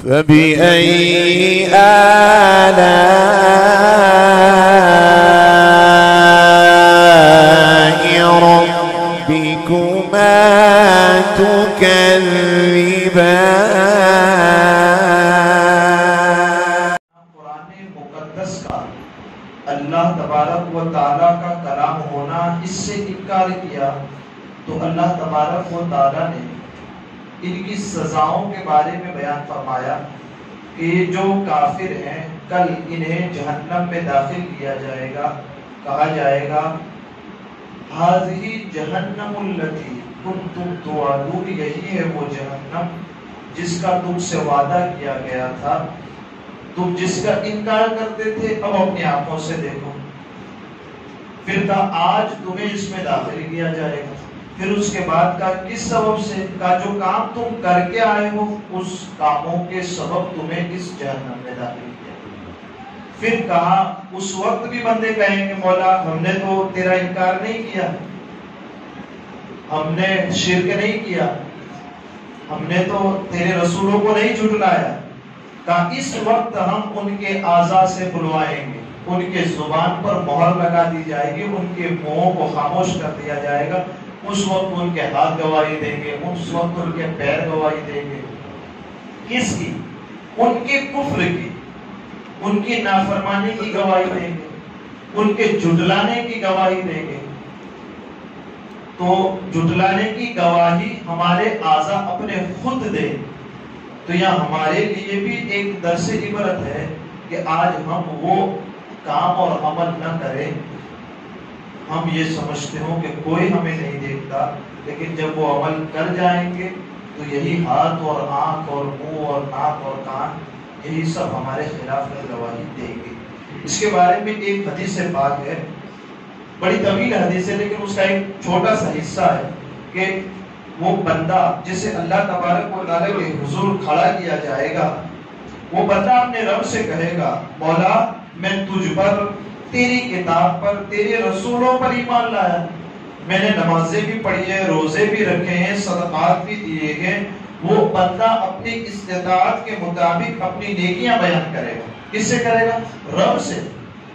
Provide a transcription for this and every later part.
فبأي آلاء ربكما تكذبان۔ قرآن مقدس کا اللہ تبارک و تعالیٰ کا کلام ہونا اس سے انکار کیا تو اللہ تبارک و تعالیٰ نے ان کی سزاؤں کے بارے میں بیان فرمایا کہ جو کافر ہیں کل انہیں جہنم میں داخل کیا جائے گا، کہا جائے گا ہذہ جہنم التی کنتم توعدون، یہی ہے وہ جہنم جس کا تم سے وعدہ کیا گیا تھا، تم جس کا انکار کرتے تھے اب اپنی آنکھوں سے دیکھو۔ پھر کہا آج تمہیں اس میں داخل کیا جائے گا، پھر اس کے بعد کا کس سبب سے، کا جو کام تم کر کے آئے ہو اس کاموں کے سبب تمہیں اس جہنم میں داخل کیا۔ پھر کہا اس وقت بھی بندے کہیں گے مولا ہم نے تو تیرا انکار نہیں کیا، ہم نے شرک نہیں کیا، ہم نے تو تیرے رسولوں کو نہیں جھٹلایا۔ کہا اس وقت ہم ان کے اعضاء سے بلوائیں گے، ان کے زبان پر مہر لگا دی جائے گی، ان کے منہوں کو خاموش کر دیا جائے گا، اس وقت ان کے ہاتھ گواہی دیں گے، اس وقت ان کے پیر گواہی دیں گے۔ کس کی؟ ان کے کفر کی، ان کی نافرمانی کی گواہی دیں گے، ان کے جھٹلانے کی گواہی دیں گے۔ تو جھٹلانے کی گواہی ہمارے اعضاء اپنے خود دیں، تو یہاں ہمارے لیے بھی ایک درس عبرت ہے کہ آج ہم وہ کام اور عمل نہ کریں، ہم یہ سمجھتے ہوں کہ کوئی ہمیں نہیں دیکھتا، لیکن جب وہ عمل کر جائیں گے تو یہی ہاتھ اور آنکھ اور منہ اور ناک اور کان یہی سب ہمارے خلاف گواہی دیں گے۔ اس کے بارے میں ایک حدیث پاک ہے، بڑی طویل حدیث ہے لیکن اس کا ایک چھوٹا سا حصہ ہے کہ وہ بندہ جسے اللہ تبارک و تعالیٰ کے حضور کھڑا کیا جائے گا، وہ بندہ اپنے رب سے کہے گا مولا میں تجھ پر، تیری کتاب پر، تیرے رسولوں پر ایمان لایا، میں نے نمازیں بھی پڑھی ہیں، روزے بھی رکھے ہیں، صدقات بھی دیے ہیں۔ وہ بندہ اپنی استطاعت کے مطابق اپنی نیکیاں بیان کرے گا۔ کس سے کرے گا؟ رب سے۔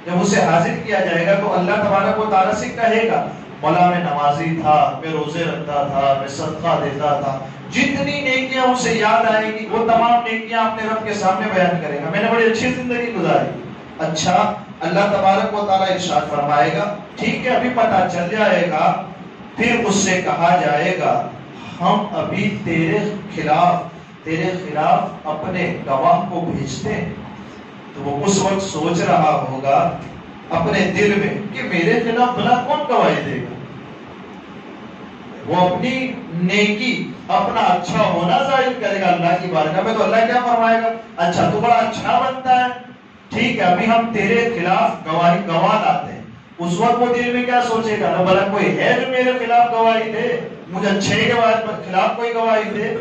جب اسے حاضر کیا جائے گا تو اللہ تبارک و تعالیٰ سے کہے گا مولا میں نمازی تھا، میں روزے رکھتا تھا، میں صدقہ دیتا تھا، جتنی نیکیاں اسے یاد آئے گی وہ تمام نیکیاں اپنے رب کے سامنے بیان کرے گا، میں نے بڑی اچھی زندگی گزاری۔ اچھا اللہ تبارک و تعالیٰ ارشاد فرمائے گا ٹھیک ہے ابھی پتہ چل جائے گا، پھر اس سے کہا جائے گا ہم ابھی تیرے خلاف اپنے گواہ کو بھیجتے ہیں۔ تو وہ اس وقت سوچ رہا ہوگا اپنے دل میں کہ میرے خلاف بھلا کون گواہی دے گا؟ وہ اپنی نیکی، اپنا اچھا ہونا ظاہر کرے گا اللہ کی بارگاہ میں، تو اللہ کیا فرمائے گا اچھا تو بڑا اچھا بنتا ہے، ٹھیک ہے ابھی ہم تیرے خلاف گواہ لاتے ہیں۔ اس وقت وہ دل میں کیا سوچے گا بھلا کوئی ہے جو میرے خلاف گواہی دے، مجھے اچھے کے خلاف کوئی گواہی دے۔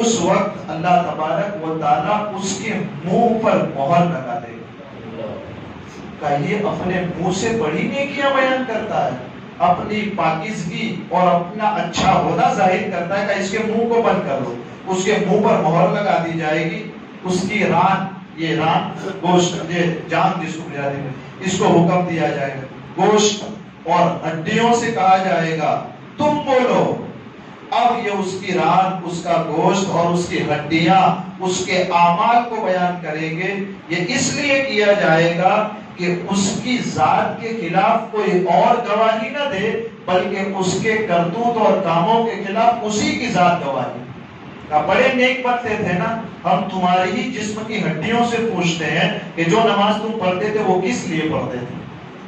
اس وقت اللہ تبارک و تعالیٰ اس کے منہ پر مہر لگا دے گا کہ یہ اپنے منہ سے بڑی نیکیاں بیان کرتا ہے، اپنی پاکیزگی اور اپنا اچھا ہونا ظاہر کرتا ہے کہ اس کے منہ کو بند کر لو۔ اس کے منہ پر مہر لگا دی جائے گی، اس کی ران، یہ ران گوشت، یہ جان جس کو بجاتے ہیں، اس کو حکم دیا جائے گا، گوشت اور ہڈیوں سے کہا جائے گا تم بولو۔ اب یہ اس کی ران، اس کا گوشت اور اس کی ہڈیاں اس کے اعمال کو بیان کریں گے۔ یہ اس لیے کیا جائے گا کہ اس کی ذات کے خلاف کوئی اور گواہی نہ دے، بلکہ اس کے کرتوت اور کاموں کے خلاف اسی کی ذات گواہی۔ بڑے نیک بنتے تھے نا، ہم تمہاری ہی جسم کی ہڈیوں سے پوچھتے ہیں کہ جو نماز تم پڑھتے تھے وہ کس لیے پڑھتے تھے،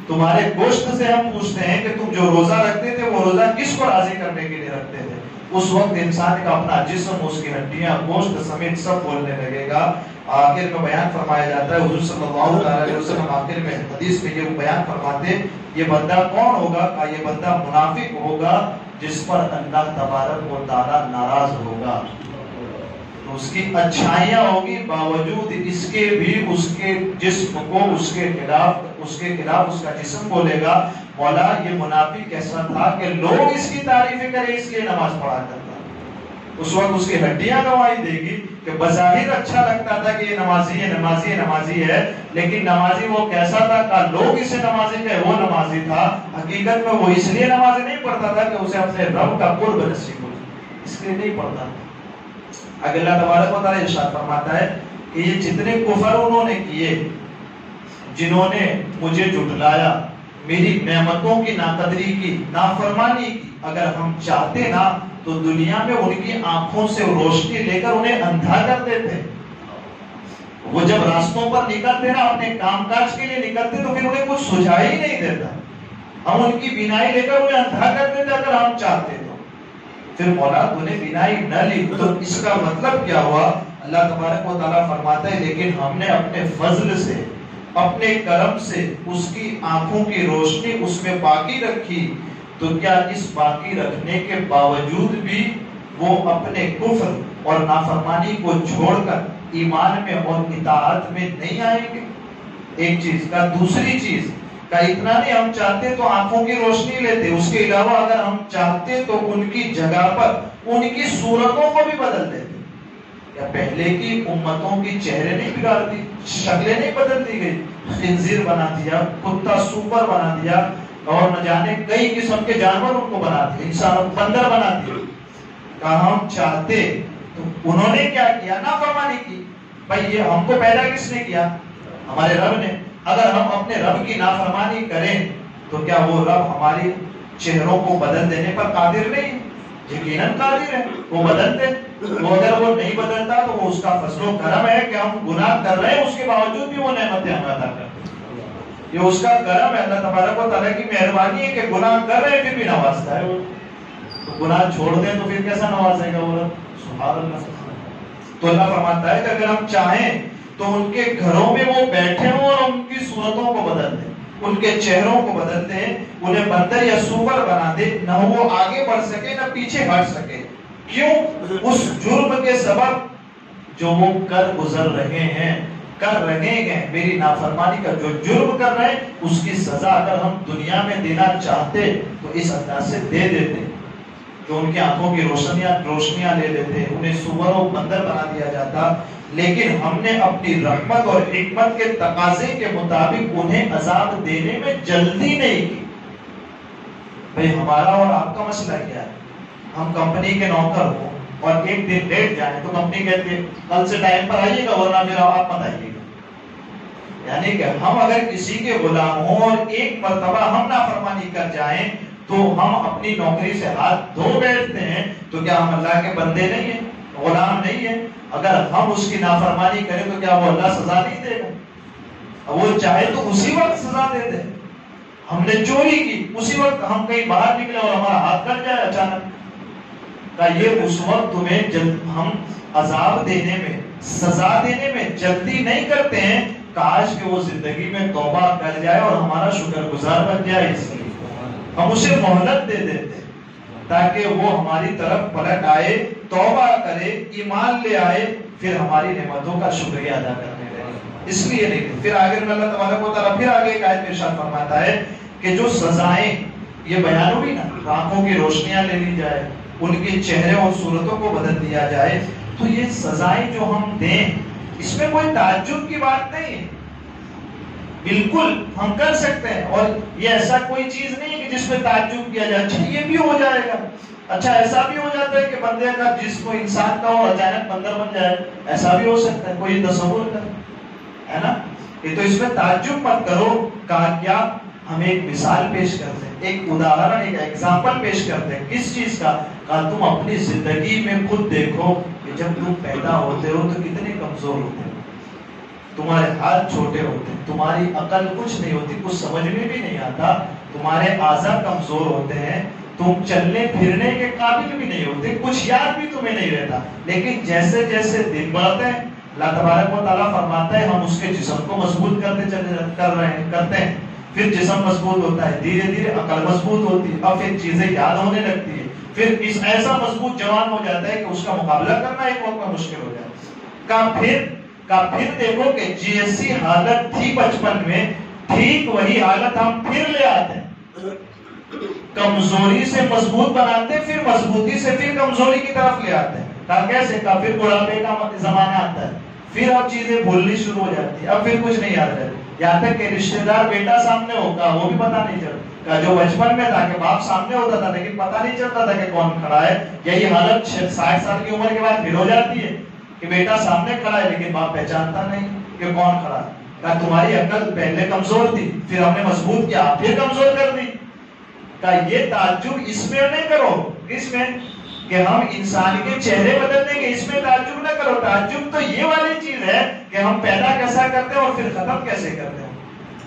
تمہارے گوشت سے ہم پوچھتے ہیں کہ تم جو روزہ رکھتے تھے وہ روزہ کس کو راضی کرنے کے لیے رکھتے تھے۔ اس وقت انسان کا اپنا جسم، اس کی ہڈیاں، گوشت سمیت سب بولنے لگے گا۔ آخر میں بیان فرمایا جاتا ہے، حضور صلی اللہ علیہ وسلم آخر میں حدیث میں یہ بیان فرماتے یہ بندہ کون ہوگا؟ کہ یہ بندہ منافق ہوگا جس پر اللہ تبارک و تعالیٰ ناراض ہوگا۔ تو اس کی اچھائیاں ہوگی، باوجود اس کے بھی اس کے جسم کو اس کے خلاف اس کا جسم بولے گا مولا یہ منافق ایسا تھا کہ لوگ اس کی تعریفیں کریں اس لیے نماز پڑھا کرتا۔ اس وقت اس کی ہڈیاں گواہی دے گی کہ بظاہر اچھا لگتا تھا کہ یہ نمازی ہے نمازی ہے نمازی ہے، لیکن نمازی وہ کیسا تھا کہ لوگ اسے نمازی کہے وہ نمازی تھا، حقیقت میں وہ اس لیے نمازی نہیں پڑھتا تھا کہ اسے اپنے رب کا قرب نصیب ہو، اس لیے نہیں پڑھتا تھا۔ اگر اللہ تبارک و تعالیٰ ارشاد فرماتا ہے کہ یہ جتنے کفر انہوں نے کیے، جنہوں نے مجھے جھٹلایا، میری نعمتوں کی ناقدری کی، نافرمانی کی، اگر ہم چاہتے نا تو دنیا میں ان کی آنکھوں سے روشنی لے کر انہیں اندھا کر دیتے۔ وہ جب راستوں پر نکلتے نا، اپنے کام کاج کے لیے نکلتے تو پھر انہیں کچھ سجھائی ہی نہیں دیتا، ہم ان کی بینائی لے کر انہیں اندھا کر دیتے اگر ہم چاہتے تو۔ پھر مولا تو نے بینائی نہ لی تو اس کا مطلب کیا ہوا؟ اللہ تبارک و تعالیٰ فرماتا ہے لیکن ہم نے اپنے فضل سے، اپنے کرم سے اس کی آنکھوں کی روشنی اس میں باقی رکھی، تو کیا اس باقی رکھنے کے باوجود بھی وہ اپنے کفر اور نافرمانی کو چھوڑ کر ایمان میں اور اطاعت میں نہیں آئیں گے؟ ایک چیز کا۔ دوسری چیز کا، اتنا نہیں ہم چاہتے تو آنکھوں کی روشنی لیتے، اس کے علاوہ اگر ہم چاہتے تو ان کی جگہ پر ان کی صورتوں کو بھی بدل دیتے۔ یا پہلے کی امتوں کی چہرے نہیں بگاڑ دی، شکلیں نہیں بدل دی گئی، خنزیر بنا دیا، کتا سوپر بنا دیا، اور نہ جانے کئی قسم کے جانور ان کو بنا دیا، انسان بندر بنا دیا۔ کہا ہم چاہتے تو انہوں نے کیا کیا؟ نافرمانی کی۔ بھائی یہ ہم کو پیدا کس نے کیا؟ ہمارے رب نے۔ اگر ہم اپنے رب کی نافرمانی کریں تو کیا وہ رب ہماری چہروں کو بدل دینے پر قادر نہیں؟ یقیناً قادر ہے، وہ بدل دے۔ وہ اگر وہ نہیں بدلتا تو وہ اس کا فضل و کرم ہے کہ ہم گناہ کر رہے ہیں، اس کے باوجود بھی وہ نعمتیں ہمیں عطا کرتے ہیں۔ یہ اس کا کرم ہے، اللہ تبارک و تعالیٰ کی مہربانی ہے کہ گناہ کر رہے ہیں پھر بھی نوازتا ہے وہ۔ تو گناہ چھوڑ دیں تو پھر کیسا نوازے گا وہ؟ سبحان اللہ۔ تو اللہ فرماتا ہے کہ اگر ہم چاہیں تو ان کے گھروں میں وہ بیٹھے ہوں اور ان کی صورتوں کو بدل دیں، ان کے چہروں کو بدل دیں، انہیں بندر یا سوپر بنا دے، نہ وہ آگے بڑھ سکے نہ پیچھے ہٹ سکے۔ کیوں؟ اس جرم کے سبب جو وہ کر گزر رہے ہیں، کر رہے ہیں، میری نافرمانی کا جو جرم کر رہے ہیں، اس کی سزا اگر ہم دنیا میں دینا چاہتے تو اس انداز سے دے دیتے کہ ان کی آنکھوں کی روشنیاں لے لیتے، انہیں سور و بندر بنا دیا جاتا، لیکن ہم نے اپنی رحمت اور حکمت کے تقاضے کے مطابق انہیں عذاب دینے میں جلدی نہیں کی۔ بھئی ہمارا اور آپ کا مسئلہ کیا ہے؟ ہم کمپنی کے نوکر ہوں اور ایک دن لیٹ جائیں تو کمپنی کہتی ہے کل سے ٹائم پر آئیے گا ورنہ میرا آپ مت آئیے گا۔ یعنی کہ ہم اگر کسی کے غلام ہوں اور ایک مرتبہ ہم نافرمانی کر جائیں تو ہم اپنی نوکری سے ہاتھ دھو بیٹھتے ہیں، تو کیا ہم اللہ کے بندے نہیں ہیں، غلام نہیں ہیں؟ اگر ہم اس کی نافرمانی کریں تو کیا وہ اللہ سزا نہیں دے گا؟ وہ چاہے تو اسی وقت سزا دے دے۔ ہم نے چوری کی، اسی وقت ہم کہیں باہر نکلے اور ہمارا ہاتھ کٹ جائے اچانک، یہ اس وقت تمہیں ہم عذاب دینے میں، سزا دینے میں جلدی نہیں کرتے ہیں، کاش کہ وہ زندگی میں توبہ کر جائے اور ہمارا شکر گزار بن جائے، اس لیے ہم اسے مہلت دے دیتے تاکہ وہ ہماری طرف پلٹ آئے، توبہ کرے، ایمان لے آئے، پھر ہماری نعمتوں کا شکریہ ادا کرنے لگے۔ اس لیے نہیں۔ پھر آگے میں اللہ تبارک و تعالیٰ پھر آگے ایک آیت میں ارشاد فرماتا ہے کہ جو سزائیں یہ بیان ہوئی نا، آنکھوں کی روشنیاں لے لی جائے، ان کے چہرے اور صورتوں کو بدل دیا جائے، تو یہ سزائیں جو ہم دیں اس میں کوئی تعجب کی بات نہیں ہے، بالکل ہم کر سکتے ہیں، اور یہ ایسا کوئی چیز نہیں ہے کہ جس میں تعجب کیا جائے، اچھا یہ بھی ہو جائے گا، اچھا ایسا بھی ہو جاتا ہے کہ بندے کا جسم انسان کا اور اچانک بندر بن جائے، ایسا بھی ہو سکتا ہے، کوئی تصور ہے نا؟ یہ تو اس میں تعجب مت کرو۔ کہا کیا؟ ہم ایک مثال پیش کرتے ہیں، ایک اداہرن، ایک ایگزامپل پیش کرتے ہیں۔ کس چیز کا؟ کہا تم اپنی زندگی میں خود دیکھو کہ جب تم پیدا ہوتے ہو تو کتنے کمزور ہوتے ہو، تمہارے ہاتھ چھوٹے ہوتے ہیں، تمہاری عقل کچھ نہیں ہوتی، کچھ سمجھ میں بھی نہیں آتا، تمہارے اعضاء کمزور ہوتے ہیں، تم چلنے پھرنے کے قابل بھی نہیں ہوتے، کچھ یاد بھی تمہیں نہیں رہتا، لیکن جیسے جیسے دن بڑھتے ہیں اللہ تبارک و تعالیٰ فرماتا ہے ہم اس کے جسم کو مضبوط کرتے ہیں، پھر جسم مضبوط ہوتا ہے، دھیرے دھیرے عقل مضبوط ہوتی ہے، اور پھر چیزیں یاد ہونے لگتی ہے، پھر اس ایسا مضبوط جوان ہو جاتا ہے کہ اس کا مقابلہ کرنا ایک وقت میں مشکل ہو جاتا ہے۔ پھر دیکھو کہ جیسی حالت تھی بچپن میں ٹھیک وہی حالت ہم پھر لے آتے ہیں۔ کمزوری سے مضبوط بناتے پھر مضبوطی سے پھر کمزوری کی طرف لے آتے ہیں. کہا کیسے؟ کہا پھر بڑھاپے کا زمانہ آتا ہے, پھر اب چیزیں بھولنی شروع ہو جاتی ہے, اب پھر کچھ نہیں یاد رہتا, یہاں تک کہ رشتہ دار بیٹا سامنے ہوگا وہ بھی پتا نہیں چلتا. کہا جو بچپن میں تھا کہ باپ سامنے ہوتا تھا لیکن پتا نہیں چلتا تھا کہ کون کھڑا ہے. یہی حالت 60 سال کی عمر کے بعد پھر ہو جاتی ہے کہ بیٹا سامنے کھڑا ہے لیکن باپ پہچانتا نہیں کہ کون کھڑا ہے. کہا تمہاری عقل پہلے کمزور تھی, پھر ہم نے مضبوط کیا, پھر کمزور کر دی. کہا یہ تعجب اس میں نہیں کرو, اس میں کہ ہم انسان کے چہرے بدل دیں گے, اس میں تعجب نہ کرو. تعجب تو یہ والی چیز ہے کہ ہم پیدا کیسا کرتے ہیں اور پھر ختم کیسے کرتے ہیں.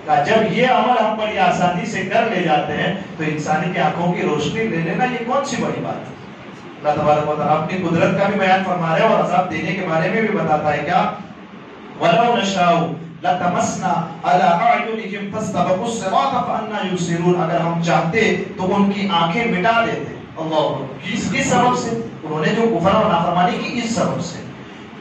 کہا جب یہ عمل ہم بڑی آسانی سے کر لے جاتے ہیں تو انسانی کی آنکھوں کی روشنی لے لینا یہ کون سی بڑی بات ہے. اللہ تبارک و تعالیٰ اپنی قدرت کا بھی بیان فرما رہے ہیں اور عذاب دینے کے بارے میں بھی بتاتا ہے. کیا وَلَوْ نَشَاءُ لَتَمَسْنَا عَلَىٰ أَعْيُنِهِمْ فَاسْتَبَقُوا الصِّرَاطَ فَأَنَّىٰ يُبْصِرُونَ. اگر ہم چاہتے تو ان کی آنکھیں مٹا دیتے. اللہ کس سبب سے؟ انہوں نے جو کفر اور نافرمانی کی اس سبب سے.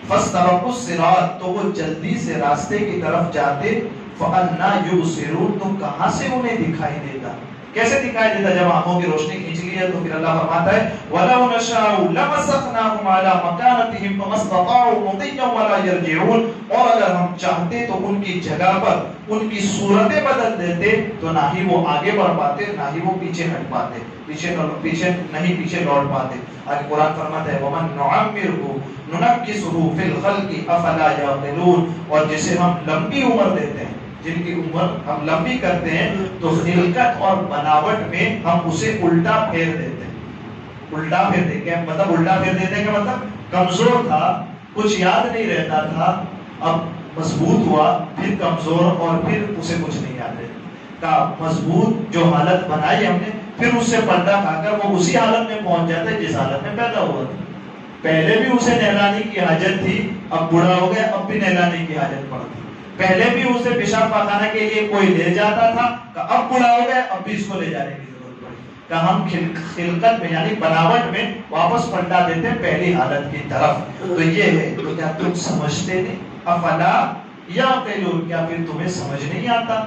فَاسْتَبَقُوا الصِّرَاطَ تو وہ جلدی سے راستے کی طرف جاتے. فَأَنَّىٰ يُبْصِرُونَ تو کہاں سے انہیں دکھائی دیتا؟ کیسے دکھائی دیتا؟ جب آنکھوں کی روشنی کھینچ لی ہے تو پھر اللہ فرماتا ہے وَلَوْ نَشَاءُ لَمَسَخْنَاهُمْ عَلَىٰ مَكَانَتِهِمْ فَمَا اسْتَطَاعُوا مُضِيًّا وَلَا يَرْجِعُونَ. اور اگر ہم چاہتے تو ان کی جگہ پر ان کی صورتیں بدل دیتے تو نہ ہی وہ آگے بڑھ پاتے نہ ہی وہ پیچھے ہٹ پاتے, پیچھے لوٹ پاتے. آگے قرآن فرماتا ہے وَمَن نُعَمِّرْهُ نُنَكِّسْهُ فِي الْخَلْقِ أَفَلَا يَعْقِلُونَ. اور جسے ہم لمبی عمر دیتے ہیں, جن کی عمر ہم لمبی کرتے ہیں تو خلقت اور بناوٹ میں ہم اسے الٹا پھیر دیتے ہیں. الٹا پھیر دیتے ہیں مطلب الٹا پھیر دیتے ہیں کہ مطلب کمزور تھا, کچھ یاد نہیں رہتا تھا, اب مضبوط ہوا, پھر کمزور اور پھر اسے کچھ نہیں یاد رہتا. کا مضبوط جو حالت بنائی ہم نے پھر اس سے پلٹا کھا کر وہ اسی حالت میں پہنچ جاتا ہے جس حالت میں پیدا ہوا تھا. پہلے بھی اسے نہلانے کی حاجت تھی, اب بوڑھا ہو گیا اب بھی نہلانے کی حاجت پڑتی. پہلے بھی اسے پیشاب پاخانہ کے لیے کوئی لے جاتا تھا, اب بوڑھا ہو گیا اب بھی اس کو لے جانے کی ضرورت پڑی. کہ ہم خلقت میں یعنی بناوٹ میں واپس پلٹا دیتے ہیں پہلی حالت کی طرف. تو یہ ہے تو کیا تم سمجھتے نہیں؟ افلا یعقلون, کیا پھر تمہیں سمجھ نہیں آتا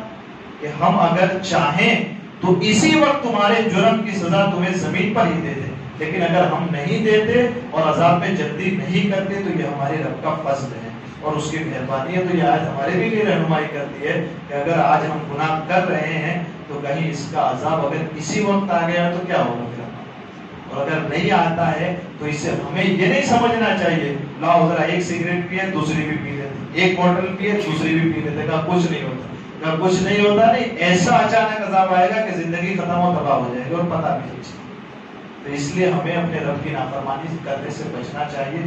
کہ ہم اگر چاہیں تو اسی وقت تمہارے جرم کی سزا تمہیں زمین پر ہی دے دیں, لیکن اگر ہم نہیں دیتے اور عذاب میں جلدی نہیں کرتے تو یہ ہمارے رب کا فضل ہے اور اس کی مہربانی ہے. تو یہ آج ہمارے بھی لیے رہنمائی کرتی ہے کہ اگر آج ہم گناہ کر رہے ہیں تو کہیں اس کا عذاب اگر اسی وقت آ گیا تو کیا ہوگا پھر, اور اگر نہیں آتا ہے تو اس سے ہمیں یہ نہیں سمجھنا چاہیے لاؤ ذرا ایک سگریٹ پیے دوسری بھی پی لیتے, ایک بوتل پیے دوسری بھی پی لیتے. کہا کچھ نہیں ہوتا, کہا کچھ نہیں ہوتا نہیں, ایسا اچانک عذاب آئے گا کہ زندگی ختم و تباہ ہو جائے گی اور پتہ بھی نہیں چلے. تو اس لیے ہمیں اپنے رب کی نافرمانی کرنے سے بچنا چاہیے,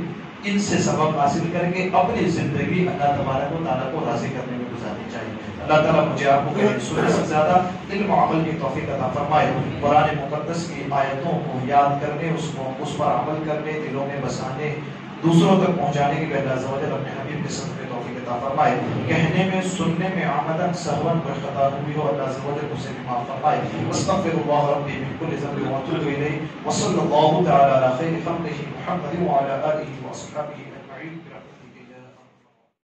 ان سے سبق حاصل کر کے اپنی زندگی اللہ تبارک و تعالیٰ کو راضی کرنے میں گزارنی چاہیے. اللہ تعالیٰ مجھے آپ کو سننے سے زیادہ علم و عمل کی توفیق عطا فرمائے. قرآن مقدس کی آیتوں کو یاد کرنے, اس پر عمل کرنے, دلوں میں بسانے, دوسروں تک پہنچانے کی اللہ عز و جل اپنے حبیب کے صدقے میں توفیق عطا فرمائے. کہنے میں سننے میں عمدن سہون کوئی خطا ہوئی ہو اللہ عز و جل اسے بھی معاف فرمائے. استغفر اللہ ربی من کل ذنب واتوب الیہ وصلی اللہ تعالی علی خیر خلقہ محمد وعلی آلہ واصحابہ